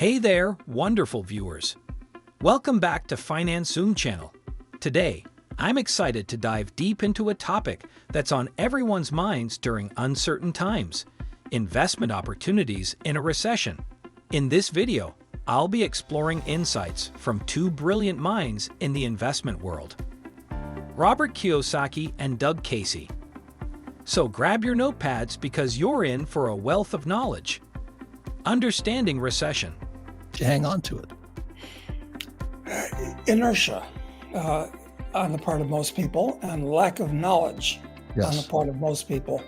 Hey there, wonderful viewers. Welcome back to Finance Zoom channel. Today, I'm excited to dive deep into a topic that's on everyone's minds during uncertain times: investment opportunities in a recession. In this video, I'll be exploring insights from two brilliant minds in the investment world, Robert Kiyosaki and Doug Casey. So grab your notepads because you're in for a wealth of knowledge. Understanding recession. Hang on to it. Inertia on the part of most people, and lack of knowledge on the part of most people.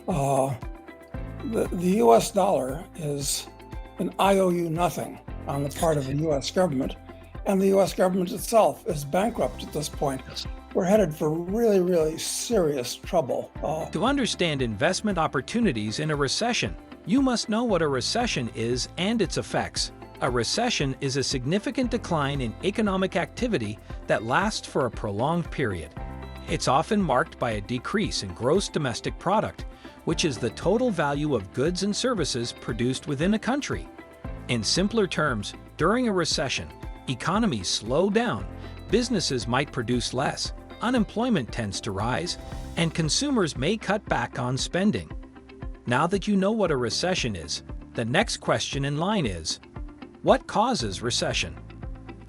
The U.S. dollar is an IOU nothing on the part of the U.S. government, and the U.S. government itself is bankrupt at this point. We're headed for really, really serious trouble. To understand investment opportunities in a recession, you must know what a recession is and its effects. A recession is a significant decline in economic activity that lasts for a prolonged period. It's often marked by a decrease in gross domestic product, which is the total value of goods and services produced within a country. In simpler terms, during a recession, economies slow down, businesses might produce less, unemployment tends to rise, and consumers may cut back on spending. Now that you know what a recession is, the next question in line is, what causes recession?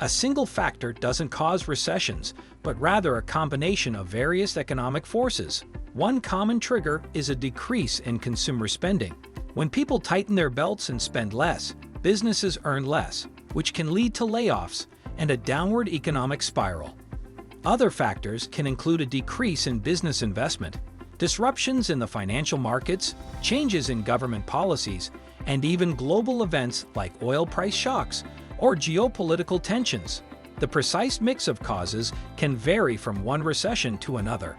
A single factor doesn't cause recessions, but rather a combination of various economic forces. One common trigger is a decrease in consumer spending. When people tighten their belts and spend less, businesses earn less, which can lead to layoffs and a downward economic spiral. Other factors can include a decrease in business investment, disruptions in the financial markets, changes in government policies, and even global events like oil price shocks or geopolitical tensions. The precise mix of causes can vary from one recession to another.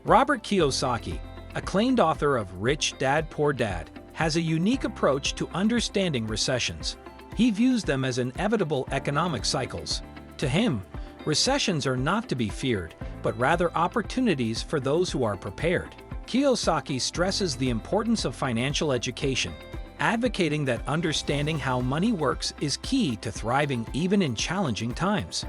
Robert Kiyosaki, acclaimed author of Rich Dad Poor Dad, has a unique approach to understanding recessions. He views them as inevitable economic cycles. To him, recessions are not to be feared, but rather opportunities for those who are prepared. Kiyosaki stresses the importance of financial education, advocating that understanding how money works is key to thriving even in challenging times.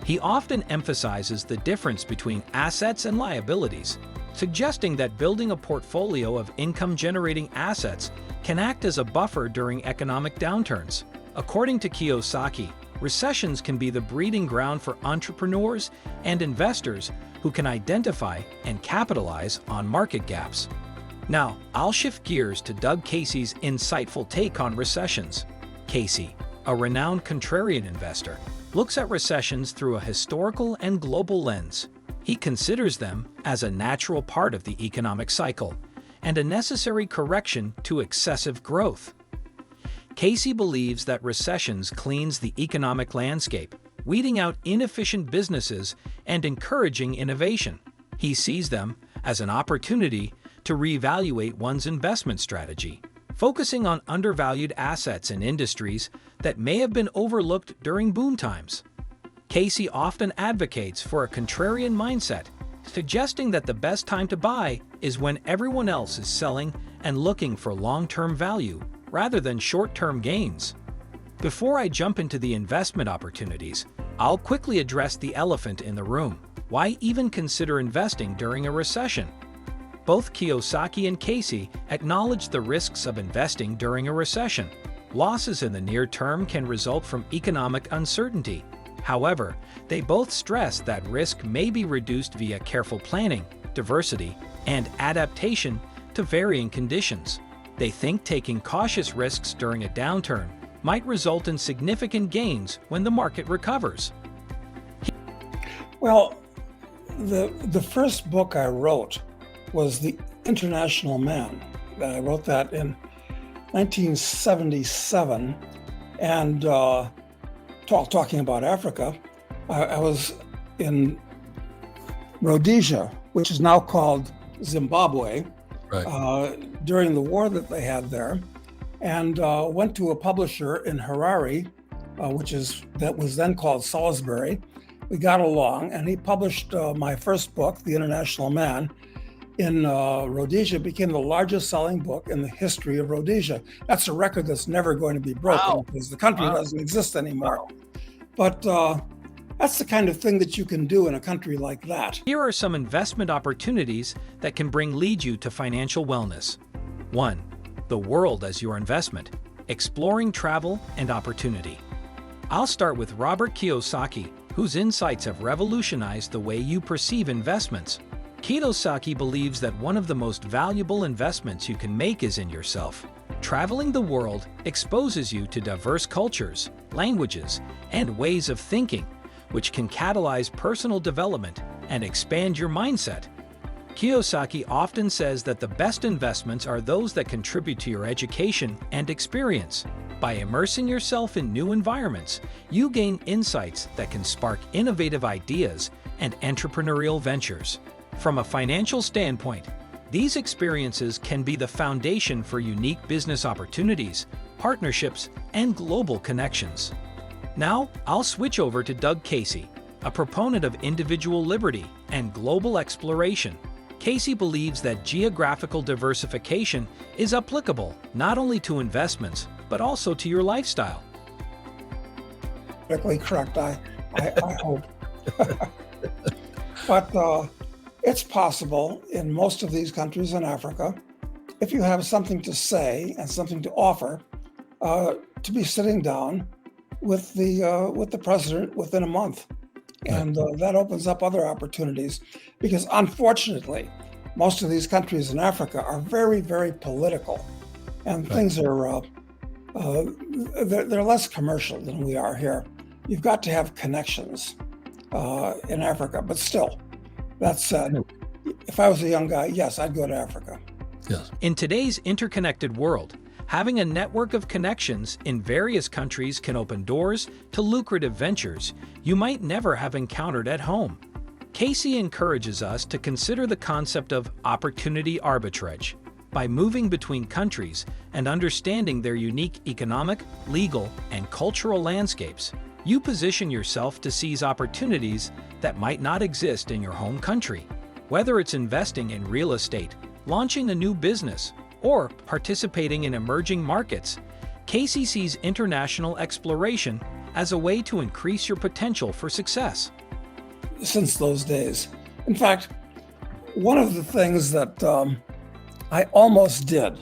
He often emphasizes the difference between assets and liabilities, suggesting that building a portfolio of income-generating assets can act as a buffer during economic downturns. According to Kiyosaki, recessions can be the breeding ground for entrepreneurs and investors who can identify and capitalize on market gaps. Now, I'll shift gears to Doug Casey's insightful take on recessions. Casey, a renowned contrarian investor, looks at recessions through a historical and global lens. He considers them as a natural part of the economic cycle and a necessary correction to excessive growth. Casey believes that recessions cleanse the economic landscape, weeding out inefficient businesses and encouraging innovation. He sees them as an opportunity to reevaluate one's investment strategy, focusing on undervalued assets and industries that may have been overlooked during boom times. Casey often advocates for a contrarian mindset, suggesting that the best time to buy is when everyone else is selling and looking for long-term value rather than short-term gains. Before I jump into the investment opportunities, I'll quickly address the elephant in the room. Why even consider investing during a recession? Both Kiyosaki and Casey acknowledge the risks of investing during a recession. Losses in the near term can result from economic uncertainty. However, they both stress that risk may be reduced via careful planning, diversity, and adaptation to varying conditions. They think taking cautious risks during a downturn might result in significant gains when the market recovers. Well, the first book I wrote was The International Man. I wrote that in 1977, and talking about Africa. I was in Rhodesia, which is now called Zimbabwe, during the war that they had there, and went to a publisher in Harare, that was then called Salisbury. We got along, and he published my first book, The International Man, in Rhodesia became the largest selling book in the history of Rhodesia. That's a record that's never going to be broken because the country doesn't exist anymore. But that's the kind of thing that you can do in a country like that. Here are some investment opportunities that can lead you to financial wellness. 1. The world as your investment. Exploring travel and opportunity. I'll start with Robert Kiyosaki, whose insights have revolutionized the way you perceive investments. Kiyosaki believes that one of the most valuable investments you can make is in yourself. Traveling the world exposes you to diverse cultures, languages, and ways of thinking, which can catalyze personal development and expand your mindset. Kiyosaki often says that the best investments are those that contribute to your education and experience. By immersing yourself in new environments, you gain insights that can spark innovative ideas and entrepreneurial ventures. From a financial standpoint, these experiences can be the foundation for unique business opportunities, partnerships, and global connections. Now, I'll switch over to Doug Casey, a proponent of individual liberty and global exploration. Casey believes that geographical diversification is applicable not only to investments, but also to your lifestyle. Correct, I hope. But it's possible in most of these countries in Africa, if you have something to say and something to offer, to be sitting down with the president within a month. And that opens up other opportunities because unfortunately, most of these countries in Africa are very, very political and things are, they're less commercial than we are here. You've got to have connections in Africa, but still, that said, if I was a young guy, yes, I'd go to Africa. Yes. In today's interconnected world, having a network of connections in various countries can open doors to lucrative ventures you might never have encountered at home. Casey encourages us to consider the concept of opportunity arbitrage. By moving between countries and understanding their unique economic, legal, and cultural landscapes, you position yourself to seize opportunities that might not exist in your home country. Whether it's investing in real estate, launching a new business, or participating in emerging markets, Casey sees international exploration as a way to increase your potential for success. Since those days. In fact, one of the things that I almost did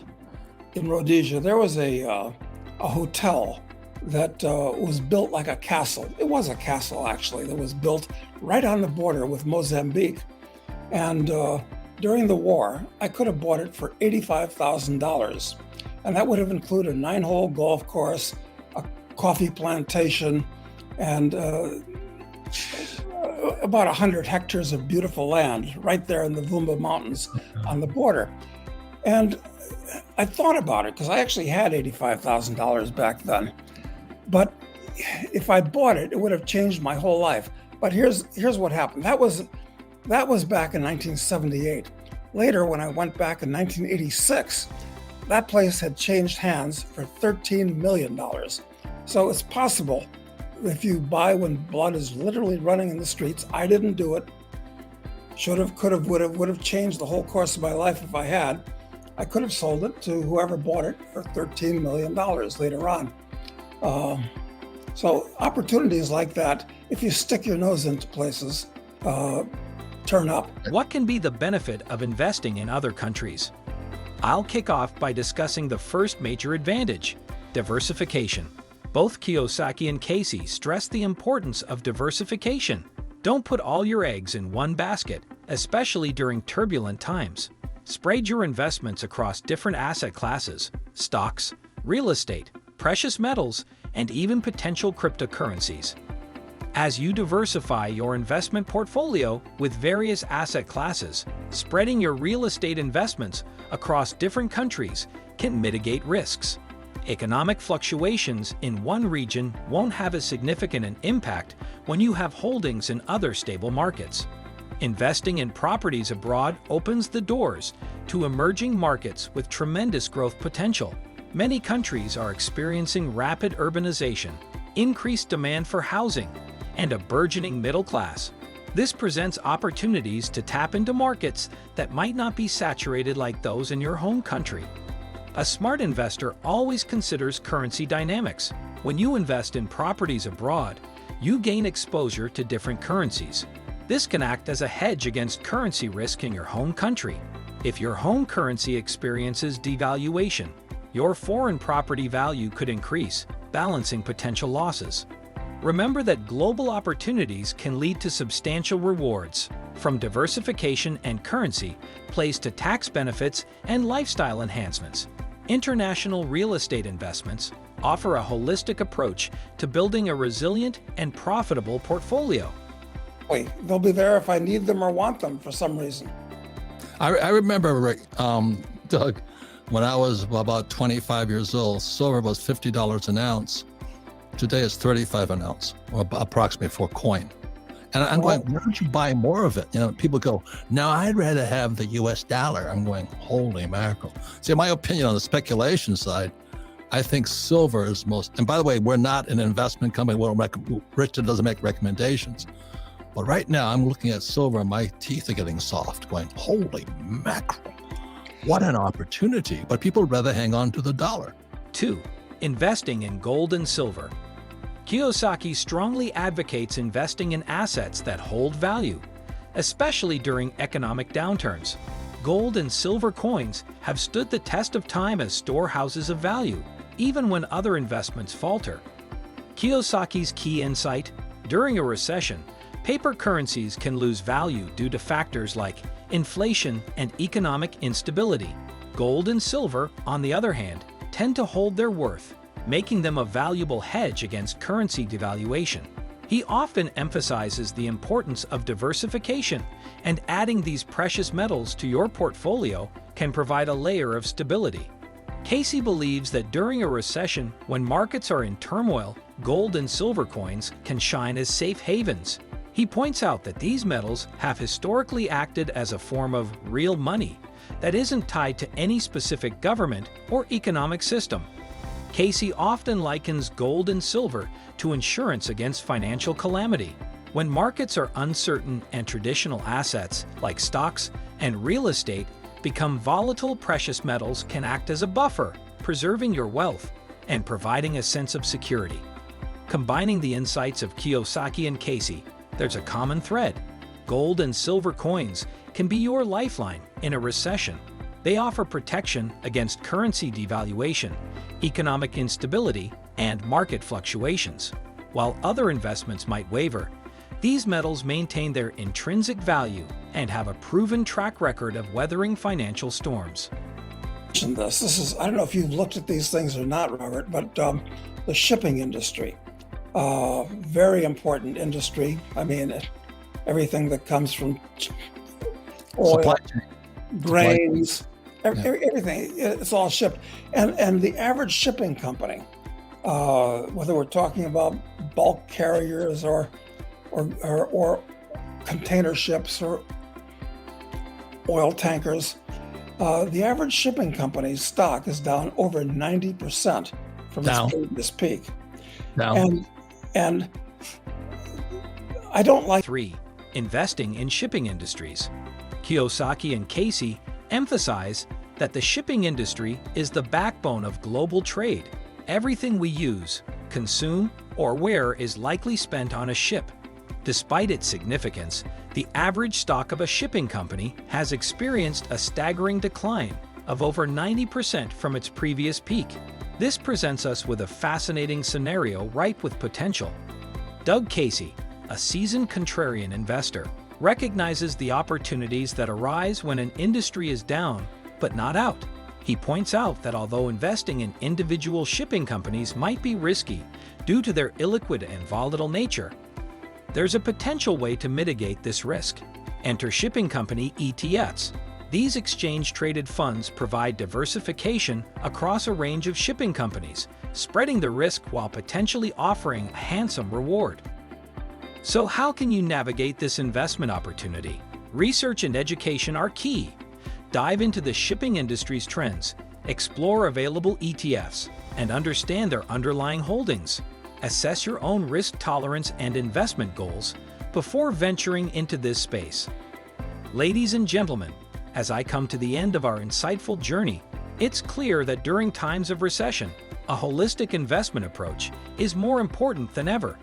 in Rhodesia, there was a hotel that was built like a castle. It was a castle, actually, that was built right on the border with Mozambique. And during the war, I could have bought it for $85,000. And that would have included a 9-hole golf course, a coffee plantation, and about 100 hectares of beautiful land right there in the Vumba Mountains on the border. And I thought about it because I actually had $85,000 back then. But if I bought it, it would have changed my whole life. But here's what happened. That was back in 1978. Later, when I went back in 1986, that place had changed hands for $13 million. So it's possible if you buy when blood is literally running in the streets. I didn't do it. Should have, could have, would have changed the whole course of my life if I had. I could have sold it to whoever bought it for $13 million later on. So opportunities like that, if you stick your nose into places, turn up. What can be the benefit of investing in other countries? I'll kick off by discussing the first major advantage, diversification. Both Kiyosaki and Casey stress the importance of diversification. Don't put all your eggs in one basket, especially during turbulent times. Spread your investments across different asset classes, stocks, real estate, precious metals, and even potential cryptocurrencies. As you diversify your investment portfolio with various asset classes, spreading your real estate investments across different countries can mitigate risks. Economic fluctuations in one region won't have as significant an impact when you have holdings in other stable markets. Investing in properties abroad opens the doors to emerging markets with tremendous growth potential. Many countries are experiencing rapid urbanization, increased demand for housing, and a burgeoning middle class. This presents opportunities to tap into markets that might not be saturated like those in your home country. A smart investor always considers currency dynamics. When you invest in properties abroad, you gain exposure to different currencies. This can act as a hedge against currency risk in your home country. If your home currency experiences devaluation, your foreign property value could increase, balancing potential losses. Remember that global opportunities can lead to substantial rewards, from diversification and currency plays to tax benefits and lifestyle enhancements. International real estate investments offer a holistic approach to building a resilient and profitable portfolio. Wait, they'll be there if I need them or want them for some reason. I remember, Doug, when I was about 25 years old, silver was $50 an ounce. Today it's $35 an ounce, or approximately for a coin. And I'm going, why don't you buy more of it? You know, people go, no, I'd rather have the US dollar. I'm going, holy mackerel. See, my opinion on the speculation side, I think silver is most, and by the way, we're not an investment company. Richard doesn't make recommendations. But right now I'm looking at silver and my teeth are getting soft, going, holy mackerel. What an opportunity. But people would rather hang on to the dollar. 2. Investing in gold and silver. Kiyosaki strongly advocates investing in assets that hold value, especially during economic downturns. Gold and silver coins have stood the test of time as storehouses of value, even when other investments falter. Kiyosaki's key insight: during a recession, paper currencies can lose value due to factors like inflation and economic instability. Gold and silver, on the other hand, tend to hold their worth, making them a valuable hedge against currency devaluation. He often emphasizes the importance of diversification, and adding these precious metals to your portfolio can provide a layer of stability. Casey believes that during a recession, when markets are in turmoil, gold and silver coins can shine as safe havens. He points out that these metals have historically acted as a form of real money that isn't tied to any specific government or economic system. Casey often likens gold and silver to insurance against financial calamity. When markets are uncertain and traditional assets like stocks and real estate become volatile, precious metals can act as a buffer, preserving your wealth and providing a sense of security. Combining the insights of Kiyosaki and Casey, there's a common thread. Gold and silver coins can be your lifeline in a recession. They offer protection against currency devaluation, economic instability, and market fluctuations. While other investments might waver, these metals maintain their intrinsic value and have a proven track record of weathering financial storms. This is, I don't know if you've looked at these things or not, Robert, but the shipping industry, very important industry. I mean, everything that comes from oil, grains, everything, it's all shipped. And the average shipping company, whether we're talking about bulk carriers or container ships or oil tankers, the average shipping company's stock is down over 90% from its previous peak. And I don't like... 3. Investing in shipping industries. Kiyosaki and Casey emphasize that the shipping industry is the backbone of global trade. Everything we use, consume, or wear is likely spent on a ship. Despite its significance, the average stock of a shipping company has experienced a staggering decline of over 90% from its previous peak. This presents us with a fascinating scenario ripe with potential. Doug Casey, a seasoned contrarian investor, recognizes the opportunities that arise when an industry is down, but not out. He points out that although investing in individual shipping companies might be risky due to their illiquid and volatile nature, there's a potential way to mitigate this risk. Enter shipping company ETFs. These exchange-traded funds provide diversification across a range of shipping companies, spreading the risk while potentially offering a handsome reward. So how can you navigate this investment opportunity? Research and education are key. Dive into the shipping industry's trends, explore available ETFs, and understand their underlying holdings. Assess your own risk tolerance and investment goals, before venturing into this space. Ladies and gentlemen, as I come to the end of our insightful journey, it's clear that during times of recession, a holistic investment approach is more important than ever.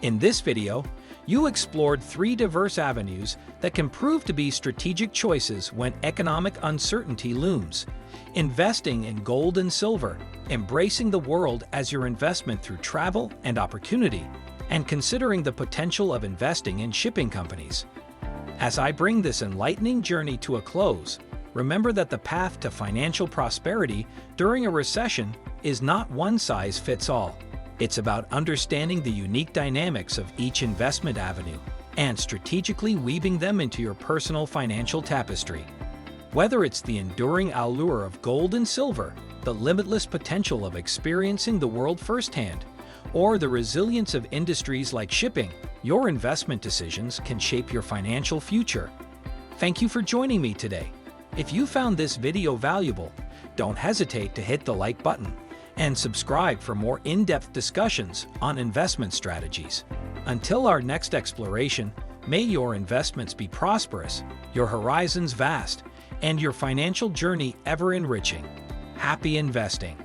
In this video, you explored 3 diverse avenues that can prove to be strategic choices when economic uncertainty looms: investing in gold and silver, embracing the world as your investment through travel and opportunity, and considering the potential of investing in shipping companies. As I bring this enlightening journey to a close, remember that the path to financial prosperity during a recession is not one size fits all. It's about understanding the unique dynamics of each investment avenue and strategically weaving them into your personal financial tapestry. Whether it's the enduring allure of gold and silver, the limitless potential of experiencing the world firsthand, or the resilience of industries like shipping, your investment decisions can shape your financial future. Thank you for joining me today. If you found this video valuable, don't hesitate to hit the like button and subscribe for more in-depth discussions on investment strategies. Until our next exploration, may your investments be prosperous, your horizons vast, and your financial journey ever enriching. Happy investing!